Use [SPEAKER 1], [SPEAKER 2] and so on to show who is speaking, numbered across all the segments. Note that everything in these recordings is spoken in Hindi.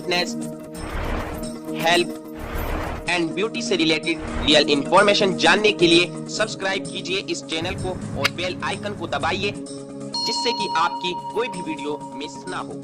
[SPEAKER 1] फिटनेस, हेल्थ एंड ब्यूटी से रिलेटेड रियल इंफॉर्मेशन जानने के लिए सब्सक्राइब कीजिए इस चैनल को और बेल आइकन को दबाइए, जिससे कि आपकी कोई भी वीडियो मिस ना हो।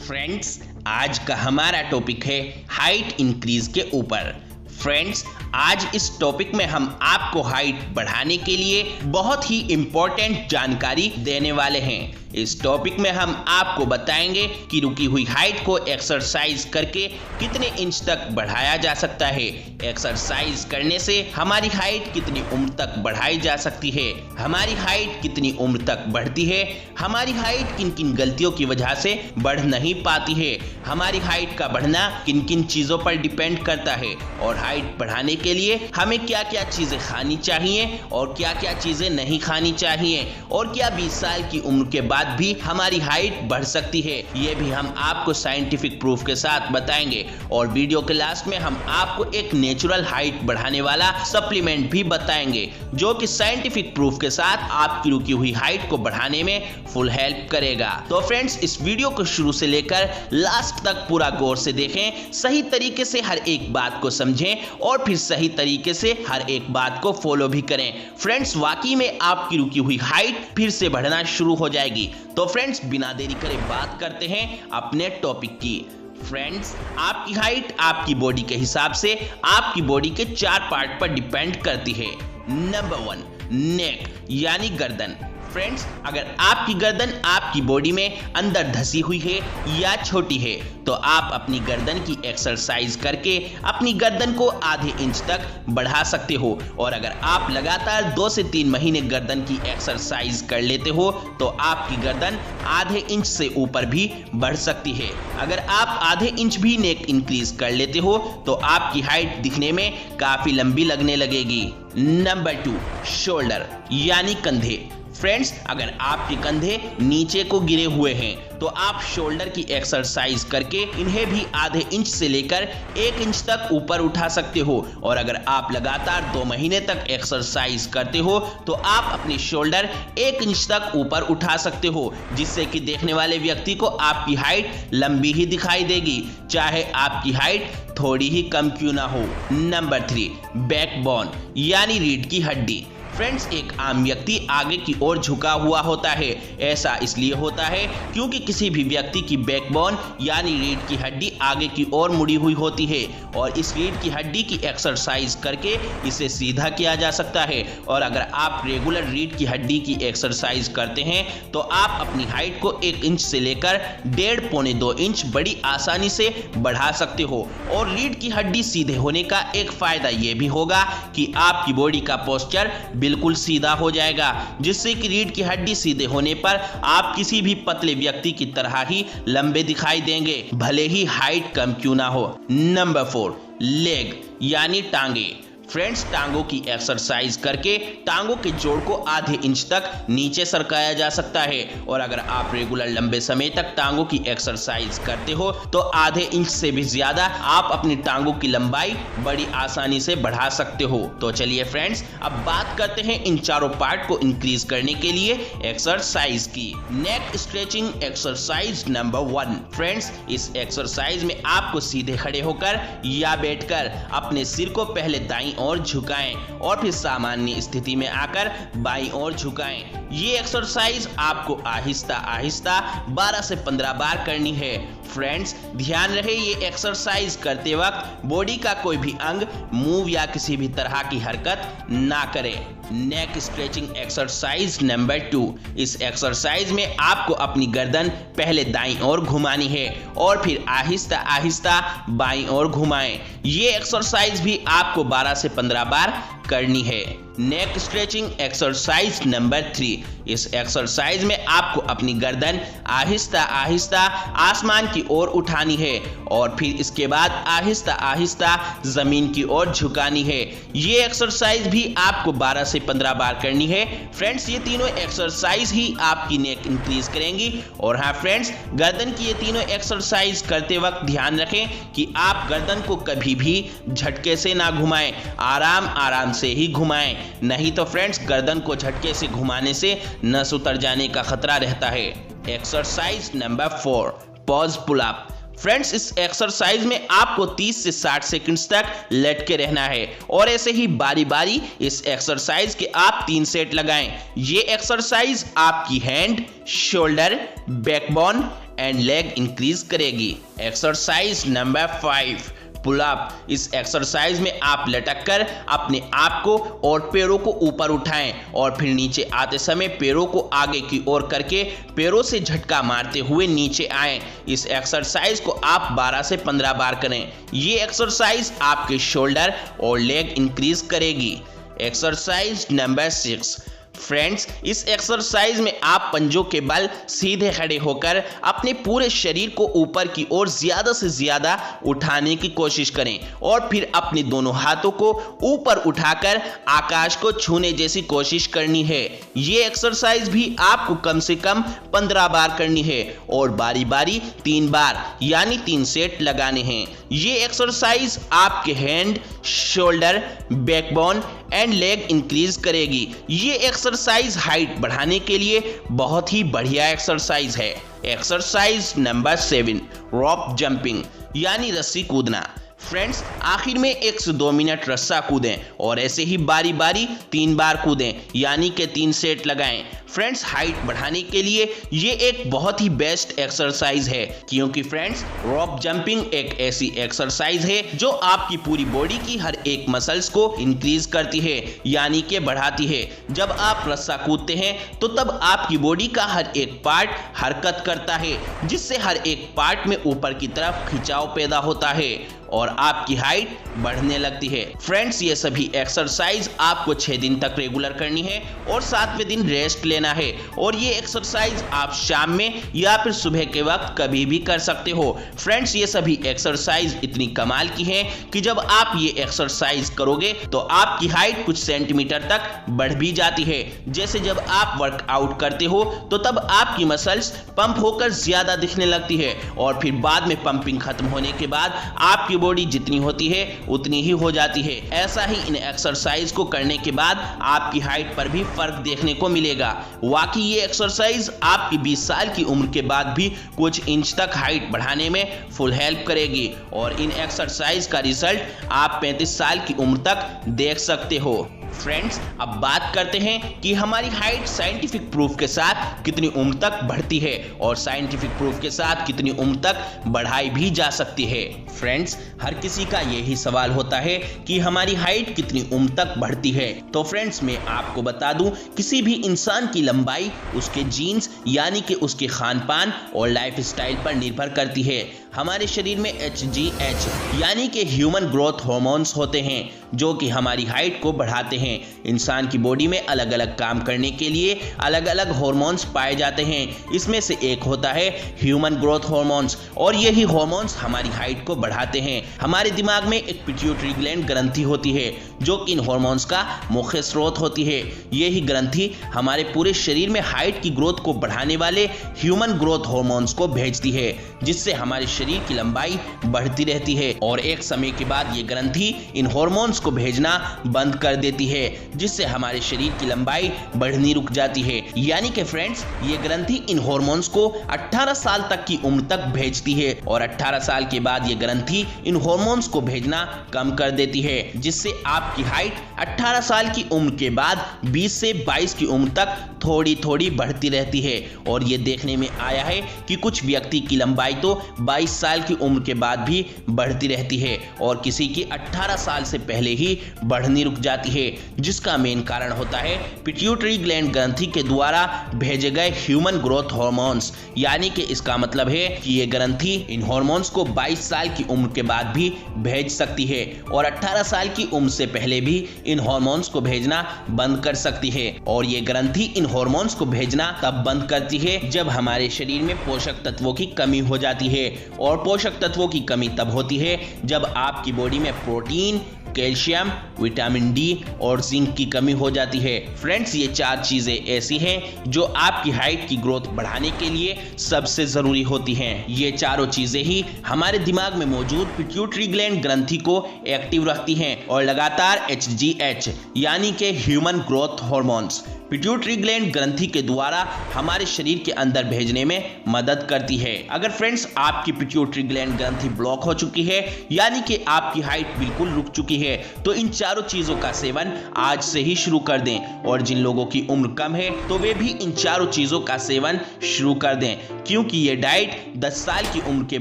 [SPEAKER 2] फ्रेंड्स, आज का हमारा टॉपिक है हाइट इंक्रीज के ऊपर। फ्रेंड्स, आज इस टॉपिक में हम आपको हाइट बढ़ाने के लिए बहुत ही इंपॉर्टेंट जानकारी देने वाले हैं। इस टॉपिक में हम आपको बताएंगे कि रुकी हुई हाइट को एक्सरसाइज करके कितने इंच तक बढ़ाया जा सकता है, एक्सरसाइज करने से हमारी हाइट कितनी उम्र तक बढ़ाई जा सकती है, हमारी हाइट कितनी उम्र तक बढ़ती है, हमारी हाइट किन किन गलतियों की वजह से बढ़ नहीं पाती है, हमारी हाइट का बढ़ना किन किन चीजों पर डिपेंड करता है, और हाइट बढ़ाने के लिए हमें क्या क्या चीजें खानी चाहिए और क्या क्या चीजें नहीं खानी चाहिए, और क्या 20 साल की उम्र के बाद भी हमारी हाइट बढ़ सकती है, ये भी हम आपको साइंटिफिक प्रूफ के साथ बताएंगे। और वीडियो के लास्ट में हम आपको एक नेचुरल हाइट बढ़ाने वाला सप्लीमेंट भी बताएंगे, जो कि साइंटिफिक प्रूफ के साथ आपकी रुकी हुई हाइट को बढ़ाने में फुल हेल्प करेगा। तो फ्रेंड्स, इस वीडियो को शुरू से लेकर लास्ट तक पूरा गौर से देखें, सही तरीके से हर एक बात को समझें और फिर सही तरीके से हर एक बात को फॉलो भी करें। फ्रेंड्स, वाकई में आपकी रुकी हुई हाइट फिर से बढ़ना शुरू हो जाएगी। तो फ्रेंड्स, बिना देरी करे बात करते हैं अपने टॉपिक की। फ्रेंड्स, आपकी हाइट आपकी बॉडी के हिसाब से आपकी बॉडी के 4 पार्ट पर डिपेंड करती है। नंबर 1, नेक यानी गर्दन। फ्रेंड्स, अगर आपकी गर्दन आपकी बॉडी में अंदर धसी हुई है या छोटी है, तो आप अपनी गर्दन की एक्सरसाइज करके अपनी गर्दन को आधे इंच तक बढ़ा सकते हो। और अगर आप लगातार 2 से 3 महीने गर्दन की एक्सरसाइज कर लेते हो, तो आपकी गर्दन आधे इंच से ऊपर भी बढ़ सकती है। अगर आप आधे इंच भी नेक इंक्रीज कर लेते हो, तो आपकी हाइट दिखने में काफी लंबी लगने लगेगी। नंबर 2, शोल्डर यानी कंधे। फ्रेंड्स, अगर आपके कंधे नीचे को गिरे हुए हैं, तो आप शोल्डर की एक्सरसाइज करके इन्हें भी आधे इंच से लेकर 1 इंच तक ऊपर उठा सकते हो। और अगर आप लगातार 2 महीने तक एक्सरसाइज करते हो, तो आप अपनी शोल्डर 1 इंच तक ऊपर उठा सकते हो, जिससे कि देखने वाले व्यक्ति को आपकी हाइट लंबी ही दिखाई देगी, चाहे आपकी हाइट थोड़ी ही कम क्यों ना हो। नंबर 3, बैकबोन यानी रीढ़ की हड्डी। फ्रेंड्स, एक आम व्यक्ति आगे की ओर झुका हुआ होता है। ऐसा इसलिए होता है क्योंकि किसी भी व्यक्ति की बैकबोन यानी रीढ़ की हड्डी आगे की ओर मुड़ी हुई होती है, और इस रीढ़ की हड्डी की एक्सरसाइज करके इसे सीधा किया जा सकता है। और अगर आप रेगुलर रीढ़ की हड्डी की एक्सरसाइज करते हैं, तो आप अपनी हाइट को 1 इंच से लेकर 1.5 पौने 2 इंच बड़ी आसानी से बढ़ा सकते हो। और रीढ़ की हड्डी सीधे होने का एक फायदा यह भी होगा कि आपकी बॉडी का पोस्चर बिल्कुल सीधा हो जाएगा, जिससे कि रीढ़ की हड्डी सीधे होने पर आप किसी भी पतले व्यक्ति की तरह ही लंबे दिखाई देंगे, भले ही हाइट कम क्यों ना हो। नंबर 4, लेग यानी टांगे। फ्रेंड्स, टांगों की एक्सरसाइज करके टांगों के जोड़ को आधे इंच तक नीचे सरकाया जा सकता है। और अगर आप रेगुलर लंबे समय तक टांगों की एक्सरसाइज करते हो, तो आधे इंच से भी ज्यादा आप अपनी टांगों की लंबाई बड़ी आसानी से बढ़ा सकते हो। तो चलिए फ्रेंड्स, अब बात करते हैं इन चारों पार्ट को इंक्रीज करने के लिए एक्सरसाइज की। नेक स्ट्रेचिंग एक्सरसाइज नंबर 1। फ्रेंड्स, इस एक्सरसाइज में आपको सीधे खड़े होकर या बैठकर अपने सिर को पहले दाईं ओर झुकाएं और फिर सामान्य स्थिति में आकर बाईं ओर झुकाएं। ये एक्सरसाइज आपको आहिस्ता आहिस्ता 12 से 15 बार करनी है। फ्रेंड्स, ध्यान रहे ये एक्सरसाइज करते वक्त बॉडी का कोई भी अंग मूव या किसी भी तरह की हरकत ना करे। नेक स्ट्रेचिंग एक्सरसाइज नंबर 2। इस एक्सरसाइज में आपको अपनी गर्दन पहले दाईं ओर घुमानी है और फिर आहिस्ता आहिस्ता बाईं ओर घुमाएं। ये एक्सरसाइज भी आपको 12 से 15 बार करनी है। नेक स्ट्रेचिंग एक्सरसाइज नंबर 3। इस एक्सरसाइज में आपको अपनी गर्दन आहिस्ता आहिस्ता आसमान की ओर उठानी है और फिर इसके बाद आहिस्ता आहिस्ता जमीन की ओर झुकानी है। ये एक्सरसाइज भी आपको 12 से 15 बार करनी है। फ्रेंड्स, ये तीनों एक्सरसाइज ही आपकी नेक इंक्रीज करेंगी। और हाँ फ्रेंड्स, गर्दन की ये तीनों एक्सरसाइज करते वक्त ध्यान रखें कि आप गर्दन को कभी भी झटके से ना घुमाएं, आराम आराम से ही घुमाएं, नहीं तो फ्रेंड्स गर्दन को झटके से घुमाने से नस उतर जाने का खतरा रहता है। Exercise number 4, pause pull up. Friends, इस एक्सरसाइज में आपको 30 से 60 सेकंड्स तक लेट के रहना है और ऐसे ही बारी बारी इस एक्सरसाइज के आप 3 सेट लगाएं। ये एक्सरसाइज आपकी hand, shoulder, backbone and leg increase करेगी। Exercise number 5, pull up. इस एक्सरसाइज में आप लटक कर अपने आप को और पैरों को ऊपर उठाएं और फिर नीचे आते समय पैरों को आगे की ओर करके पैरों से झटका मारते हुए नीचे आएं। इस एक्सरसाइज को आप 12 से 15 बार करें। ये एक्सरसाइज आपके शोल्डर और लेग इंक्रीज करेगी। एक्सरसाइज नंबर 6, फ्रेंड्स, इस एक्सरसाइज में आप पंजों के बल सीधे खड़े होकर अपने पूरे शरीर को ऊपर की ओर ज्यादा से ज्यादा उठाने की कोशिश करें और फिर अपने दोनों हाथों को ऊपर उठाकर आकाश को छूने जैसी कोशिश करनी है। ये एक्सरसाइज भी आपको कम से कम 15 बार करनी है और बारी बारी 3 बार यानी 3 सेट लगाने हैं। ये एक्सरसाइज आपके hand, shoulder, backbone and leg increase करेगी। ये एक्सरसाइज हाइट बढ़ाने के लिए बहुत ही बढ़िया एक्सरसाइज है। एक्सरसाइज नंबर 7, रॉप जंपिंग यानी रस्सी कूदना। फ्रेंड्स, आखिर में 1 से 2 मिनट रस्सा कूदें और ऐसे ही बारी बारी 3 बार कूदें यानी कि 3 सेट लगाएं। फ्रेंड्स, हाइट बढ़ाने के लिए ये एक बहुत ही बेस्ट एक्सरसाइज है क्योंकि फ्रेंड्स, रॉप जंपिंग एक ऐसी एक्सरसाइज है जो आपकी पूरी बॉडी की हर एक मसल्स को इंक्रीज करती है यानी कि बढ़ाती है। जब आप रस्सा कूदते हैं तो तब आपकी बॉडी का हर एक पार्ट हरकत करता है जिससे हर एक पार्ट में ऊपर की तरफ खिंचाव पैदा होता है और आपकी हाइट बढ़ने लगती है। फ्रेंड्स, ये सभी एक्सरसाइज आपको 6 दिन तक रेगुलर करनी है और 7वें दिन रेस्ट लेना है और ये एक्सरसाइज आप शाम में या फिर सुबह के वक्त कभी भी कर सकते हो। फ्रेंड्स, ये सभी एक्सरसाइज इतनी कमाल की हैं कि जब आप ये एक्सरसाइज करोगे तो आपकी हाइट कुछ सेंटीमीटर तक बढ़ भी जाती है। जैसे जब आप वर्कआउट करते हो तो तब आपकी मसल्स पंप होकर ज्यादा दिखने लगती है और फिर बाद में पंपिंग खत्म होने के बाद आपकी बॉडी जितनी होती है उतनी ही हो जाती है। ऐसा ही इन एक्सरसाइज को करने के बाद आपकी हाइट पर भी फर्क देखने को मिलेगा। वाकई ये एक्सरसाइज आपकी 20 साल की उम्र के बाद भी कुछ इंच तक हाइट बढ़ाने में फुल हेल्प करेगी और इन एक्सरसाइज का रिजल्ट आप 35 साल की उम्र तक देख सकते हो। फ्रेंड्स, अब बात करते हैं कि हमारी हाइट साइंटिफिक प्रूफ के साथ कितनी उम्र तक बढ़ती है और साइंटिफिक प्रूफ के साथ कितनी उम्र तक बढ़ाई भी जा सकती है। फ्रेंड्स, हर किसी का यही सवाल होता है कि हमारी हाइट कितनी उम्र तक बढ़ती है। तो फ्रेंड्स, मैं आपको बता दूं, किसी भी इंसान की लंबाई उसके जीन्स यानी कि उसके खान पान और लाइफ स्टाइल पर निर्भर करती है। हमारे शरीर में HGH यानी कि ह्यूमन ग्रोथ हार्मोन्स होते हैं जो कि हमारी हाइट को बढ़ाते हैं। इंसान की बॉडी में अलग अलग काम करने के लिए अलग अलग हार्मोन्स पाए जाते हैं। इसमें से एक होता है ह्यूमन ग्रोथ हार्मोन्स और यही हार्मोन्स हमारी हाइट को बढ़ाते हैं। हमारे दिमाग में एक पिट्यूटरी ग्लैंड ग्रंथि होती है जो कि इन हार्मोन्स का मुख्य स्रोत होती है। यही ग्रंथि हमारे पूरे शरीर में हाइट की ग्रोथ को बढ़ाने वाले ह्यूमन ग्रोथ हार्मोन्स को भेजती है जिससे हमारे शरीर की लंबाई बढ़ती रहती है और एक समय के बाद ये ग्रंथि इन हार्मोन्स को भेजना बंद कर देती है जिससे हमारे शरीर की लंबाई बढ़नी रुक जाती है। यानी कि फ्रेंड्स, ये ग्रंथि इन हार्मोन्स को 18 साल तक की उम्र तक भेजती है और 18 साल के बाद ये ग्रंथि इन हार्मोन्स को भेजना कम कर देती है जिससे आपकी हाइट 18 साल की उम्र के बाद 20 से 22 की उम्र तक थोड़ी थोड़ी बढ़ती रहती है। और ये देखने में आया है कि कुछ व्यक्ति की लंबाई तो 22 साल की उम्र के बाद भी बढ़ती रहती है और किसी की 18 साल से पहले ही बढ़नी रुक जाती है, जिसका मेन कारण होता है पिट्यूटरी ग्लैंड ग्रंथि के द्वारा भेजे गए ह्यूमन ग्रोथ हार्मोन्स। यानी कि इसका मतलब है कि ये ग्रंथि इन हार्मोन्स को 22 साल की उम्र के बाद भी भेज सकती है और 18 साल की उम्र से पहले भी इन हार्मोन्स को भेजना बंद कर सकती है। और ये ग्रंथि इन हार्मोन्स को भेजना तब बंद करती है जब हमारे शरीर में पोषक तत्वों की कमी हो जाती है और पोषक तत्वों की कमी तब होती है जब आपकी बॉडी में प्रोटीन, कैल्शियम, विटामिन डी और जिंक की कमी हो जाती है। फ्रेंड्स, ये 4 चीजें ऐसी हैं जो आपकी हाइट की ग्रोथ बढ़ाने के लिए सबसे जरूरी होती हैं। ये चारों चीजें ही हमारे दिमाग में मौजूद पिट्यूटरी ग्लैंड ग्रंथि को एक्टिव रखती हैं और लगातार HGH यानी कि human growth hormones pituitary gland ग्रंथि के द्वारा हमारे शरीर के अंदर भेजने में मदद करती है। अगर फ्रेंड्स आपकी पिट्यूटरी ग्लैंड ग्रंथि ब्लॉक हो चुकी है, यानी कि आपकी हाइट बिल्कुल रुक चुकी है, तो इन चारों चीजों का सेवन आज से ही शुरू कर दें। और जिन लोगों की उम्र कम है तो वे भी इन चारों चीजों का सेवन शुरू कर दें, क्योंकि ये डाइट 10 साल की उम्र के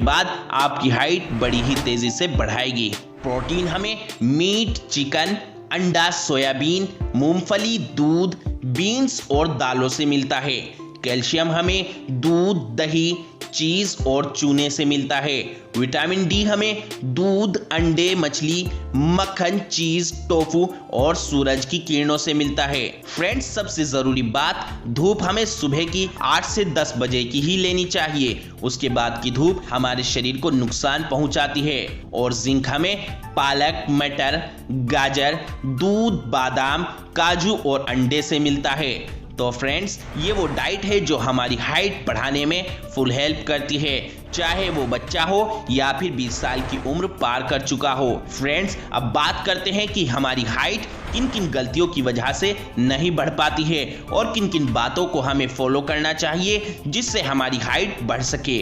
[SPEAKER 2] बाद आपकी हाइट बड़ी ही तेजी से बढ़ाएगी। प्रोटीन हमें मीट, चिकन, अंडा, सोयाबीन, मूंगफली, दूध, बीन्स और दालों से मिलता है। कैल्शियम हमें दूध, दही, चीज और चूने से मिलता है। विटामिन डी हमें दूध, अंडे, मछली, मक्खन, चीज, टोफू और सूरज की किरणों से मिलता है। फ्रेंड्स, सबसे जरूरी बात, धूप हमें सुबह की 8 से 10 बजे की ही लेनी चाहिए। उसके बाद की धूप हमारे शरीर को नुकसान पहुंचाती है। और जिंक हमें पालक, मटर, गाजर, दूध, बादाम, काजू और अंडे से मिलता है। तो फ्रेंड्स, ये वो डाइट है जो हमारी हाइट बढ़ाने में फुल हेल्प करती है, चाहे वो बच्चा हो या फिर 20 साल की उम्र पार कर चुका हो। फ्रेंड्स, अब बात करते हैं कि हमारी हाइट किन किन गलतियों की वजह से नहीं बढ़ पाती है और किन किन बातों को हमें फॉलो करना चाहिए जिससे हमारी हाइट बढ़ सके।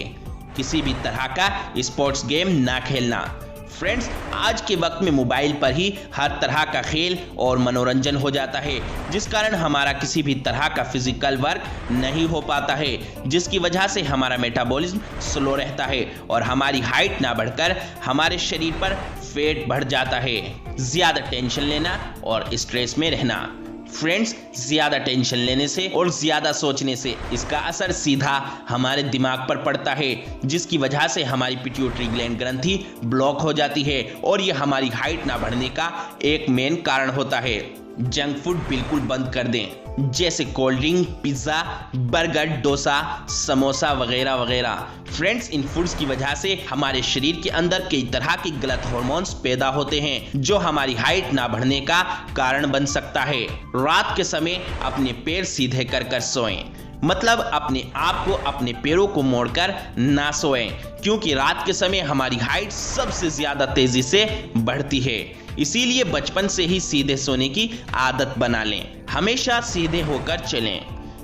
[SPEAKER 2] किसी भी तरह का स्पोर्ट्स गेम ना खेलना। फ्रेंड्स, आज के वक्त में मोबाइल पर ही हर तरह का खेल और मनोरंजन हो जाता है, जिस कारण हमारा किसी भी तरह का फिजिकल वर्क नहीं हो पाता है, जिसकी वजह से हमारा मेटाबॉलिज्म स्लो रहता है और हमारी हाइट ना बढ़कर हमारे शरीर पर फैट बढ़ जाता है। ज्यादा टेंशन लेना और स्ट्रेस में रहना। फ्रेंड्स, ज्यादा टेंशन लेने से और ज्यादा सोचने से इसका असर सीधा हमारे दिमाग पर पड़ता है, जिसकी वजह से हमारी पिट्यूटरी ग्लैंड ग्रंथि ब्लॉक हो जाती है और यह हमारी हाइट ना बढ़ने का एक मेन कारण होता है। जंक फूड बिल्कुल बंद कर दें, जैसे cold drink, pizza, burger, dosa, samosa वगैरह वगैरह। फ्रेंड्स, इन फूड्स की वजह से हमारे शरीर के अंदर कई तरह के गलत हार्मोन्स पैदा होते हैं जो हमारी हाइट ना बढ़ने का कारण बन सकता है। रात के समय अपने पैर सीधे कर सोएं, मतलब अपने आप को अपने पैरों को मोड़कर ना सोएं, क्योंकि रात के समय हमारी हाइट सबसे ज्यादा तेजी से बढ़ती है। इसीलिए बचपन से ही सीधे सोने की आदत बना लें। हमेशा सीधे होकर चलें।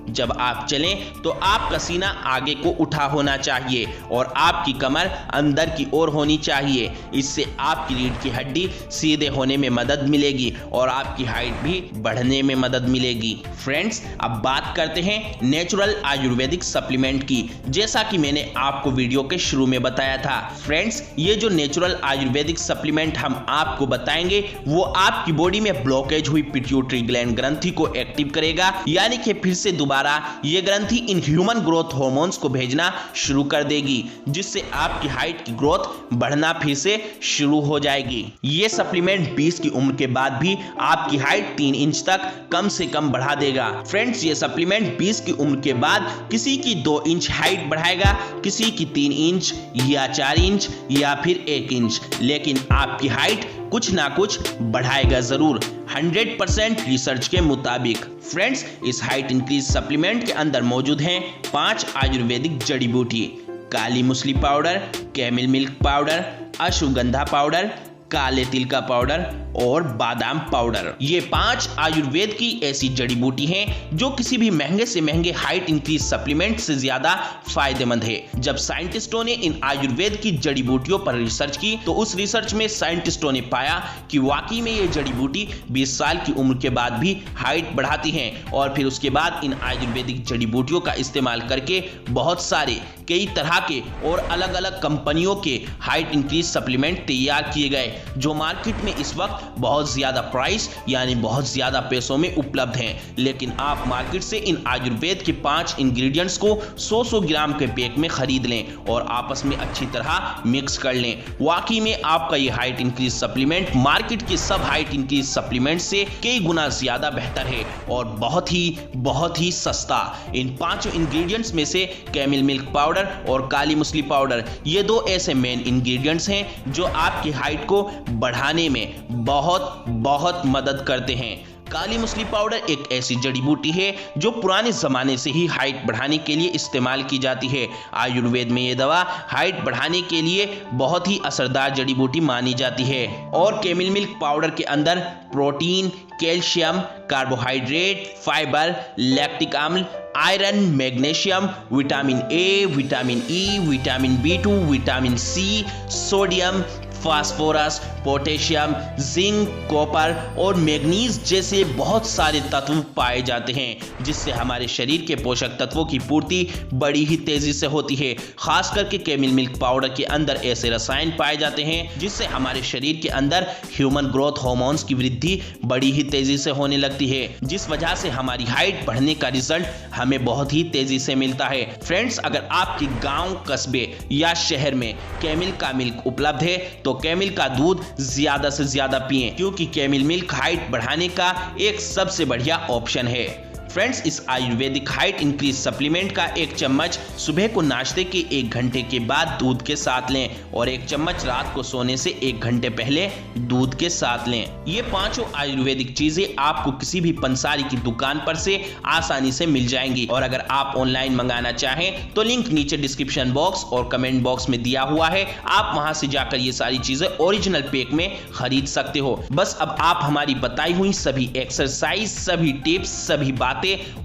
[SPEAKER 2] जब आप चलें तो आपका सीना आगे को उठा होना चाहिए और आपकी कमर अंदर की ओर होनी चाहिए। इससे आपकी रीढ़ की हड्डी सीधे होने में मदद मिलेगी और आपकी हाइट भी बढ़ने में मदद मिलेगी। फ्रेंड्स, अब बात करते हैं नेचुरल आयुर्वेदिक सप्लीमेंट की। जैसा कि मैंने आपको वीडियो के शुरू में बताया था, फ्रेंड्स, ये जो नेचुरल आयुर्वेदिक सप्लीमेंट हम आपको बताएंगे वो आपकी बॉडी में ब्लॉकेज हुई पिट्यूटरी ग्लैंड ग्रंथि को एक्टिव करेगा, यानी कि फिर से दोबारा ये ग्रंथि इन ह्यूमन ग्रोथ हार्मोन्स को भेजना शुरू कर देगी, जिससे आपकी हाइट की ग्रोथ बढ़ना फिर से शुरू हो जाएगी। ये सप्लीमेंट 20 की उम्र के बाद भी आपकी हाइट 3 इंच तक कम से कम बढ़ा देगा। फ्रेंड्स, ये सप्लीमेंट 20 की उम्र के बाद किसी की 2 इंच हाइट बढ़ाएगा, किसी की 3 इंच या 4 इंच या फिर 1 इंच, लेकिन आपकी हाइट कुछ ना कुछ बढ़ाएगा जरूर, 100% रिसर्च के मुताबिक। फ्रेंड्स, इस हाइट इंक्रीज सप्लीमेंट के अंदर मौजूद हैं 5 आयुर्वेदिक जड़ी बूटी: काली मूसली powder, camel milk powder, ashwagandha powder, काले तिल का पाउडर और बादाम पाउडर। ये 5 आयुर्वेद की ऐसी जड़ी बूटी हैं जो किसी भी महंगे से महंगे हाइट इंक्रीज सप्लीमेंट से ज्यादा फायदेमंद है। जब साइंटिस्टों ने इन आयुर्वेद की जड़ी बूटियों पर रिसर्च की तो उस रिसर्च में साइंटिस्टों ने पाया कि वाकई में ये जड़ी बूटी 20 साल की उम्र के बाद भी हाइट बढ़ाती हैं। और फिर उसके बाद इन आयुर्वेदिक जड़ी बूटियों का इस्तेमाल करके बहुत सारे कई तरह के और अलग अलग कंपनियों के हाइट इंक्रीज सप्लीमेंट तैयार किए गए, जो मार्केट में इस वक्त बहुत ज्यादा प्राइस यानी बहुत ज्यादा पैसों में उपलब्ध हैं। लेकिन आप मार्केट से इन आयुर्वेद के 5 इंग्रेडिएंट्स को 100-100 ग्राम के पैक में खरीद लें और आपस में अच्छी तरह मिक्स कर लें। वाकई में आपका ये हाइट इंक्रीज सप्लीमेंट मार्केट के सब हाइट इंक्रीज सप्लीमेंट से कई गुना ज्यादा बेहतर है और बहुत ही सस्ता। इन 5 इंग्रेडिएंट्स में से कैमिल मिल्क पाउडर और काली मूसली पाउडर, ये 2 ऐसे मेन इंग्रेडिएंट्स हैं जो आपकी हाइट को बढ़ाने में बहुत मदद करते हैं। काली मछली पाउडर एक ऐसी जड़ी बूटी है जो पुराने जमाने से ही हाइट बढ़ाने के लिए इस्तेमाल की जाती है। आयुर्वेद में ये दवा हाइट बढ़ाने के लिए बहुत ही असरदार जड़ी बूटी मानी जाती है। और कैमल मिल्क पाउडर के अंदर protein, calcium, carbohydrate, fibre, lactic अम्ल, iron, magnesium, vitamin A, vitamin E, vitamin B2, vitamin C, sodium, phosphorus, potassium, zinc, copper और मैग्नीज जैसे बहुत सारे तत्व पाए जाते हैं, जिससे हमारे शरीर के पोषक तत्वों की पूर्ति बड़ी ही तेजी से होती है। खास करके कैमल मिल्क पाउडर के अंदर ऐसे रसायन पाए जाते हैं जिससे हमारे शरीर के अंदर ह्यूमन ग्रोथ हार्मोन्स की वृद्धि बड़ी ही तेजी से होने लगती है, जिस वजह से हमारी हाइट बढ़ने का रिजल्ट हमें बहुत ही तेजी से मिलता है। फ्रेंड्स, अगर आपके गांव, कस्बे या शहर में कैमल का मिल्क उपलब्ध है तो कैमल का दूध ज्यादा से ज्यादा पिएं, क्योंकि कैमल मिल्क हाइट बढ़ाने का एक सबसे बढ़िया ऑप्शन है। फ्रेंड्स, इस आयुर्वेदिक हाइट इंक्रीज सप्लीमेंट का एक चम्मच सुबह को नाश्ते के 1 घंटे के बाद दूध के साथ लें और 1 चम्मच रात को सोने से 1 घंटे पहले दूध के साथ लें। ये 5 आयुर्वेदिक चीजें आपको किसी भी पंसारी की दुकान पर से आसानी से मिल जाएंगी। और अगर आप ऑनलाइन मंगाना चाहें तो लिंक नीचे डिस्क्रिप्शन बॉक्स और कमेंट बॉक्स में दिया हुआ है, आप वहां से जाकर ये सारी चीजें ओरिजिनल पैक में खरीद सकते हो। बस अब आप हमारी बताई हुई सभी एक्सरसाइज, सभी टिप्स, सभी बातें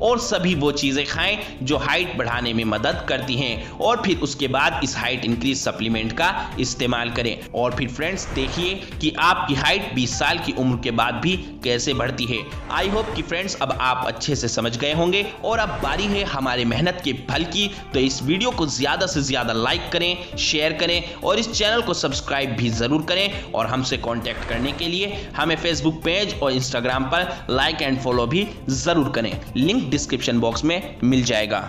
[SPEAKER 2] और सभी वो चीजें खाएं जो हाइट बढ़ाने में मदद करती हैं, और फिर उसके बाद इस हाइट इंक्रीज सप्लीमेंट का इस्तेमाल करें। और फिर फ्रेंड्स, देखिए कि आपकी हाइट 20 साल की उम्र के बाद भी कैसे बढ़ती है। आई होप कि फ्रेंड्स अब आप अच्छे से समझ गए होंगे और अब बारी है हमारे मेहनत के फल की। तो इस वीडियो को ज्यादा से ज्यादा लाइक करें, शेयर करें और इस चैनल को सब्सक्राइब भी जरूर करें। और हमसे कांटेक्ट करने के लिए हमें फेसबुक पेज और इंस्टाग्राम पर लाइक एंड फॉलो भी जरूर करें, लिंक डिस्क्रिप्शन बॉक्स में मिल जाएगा।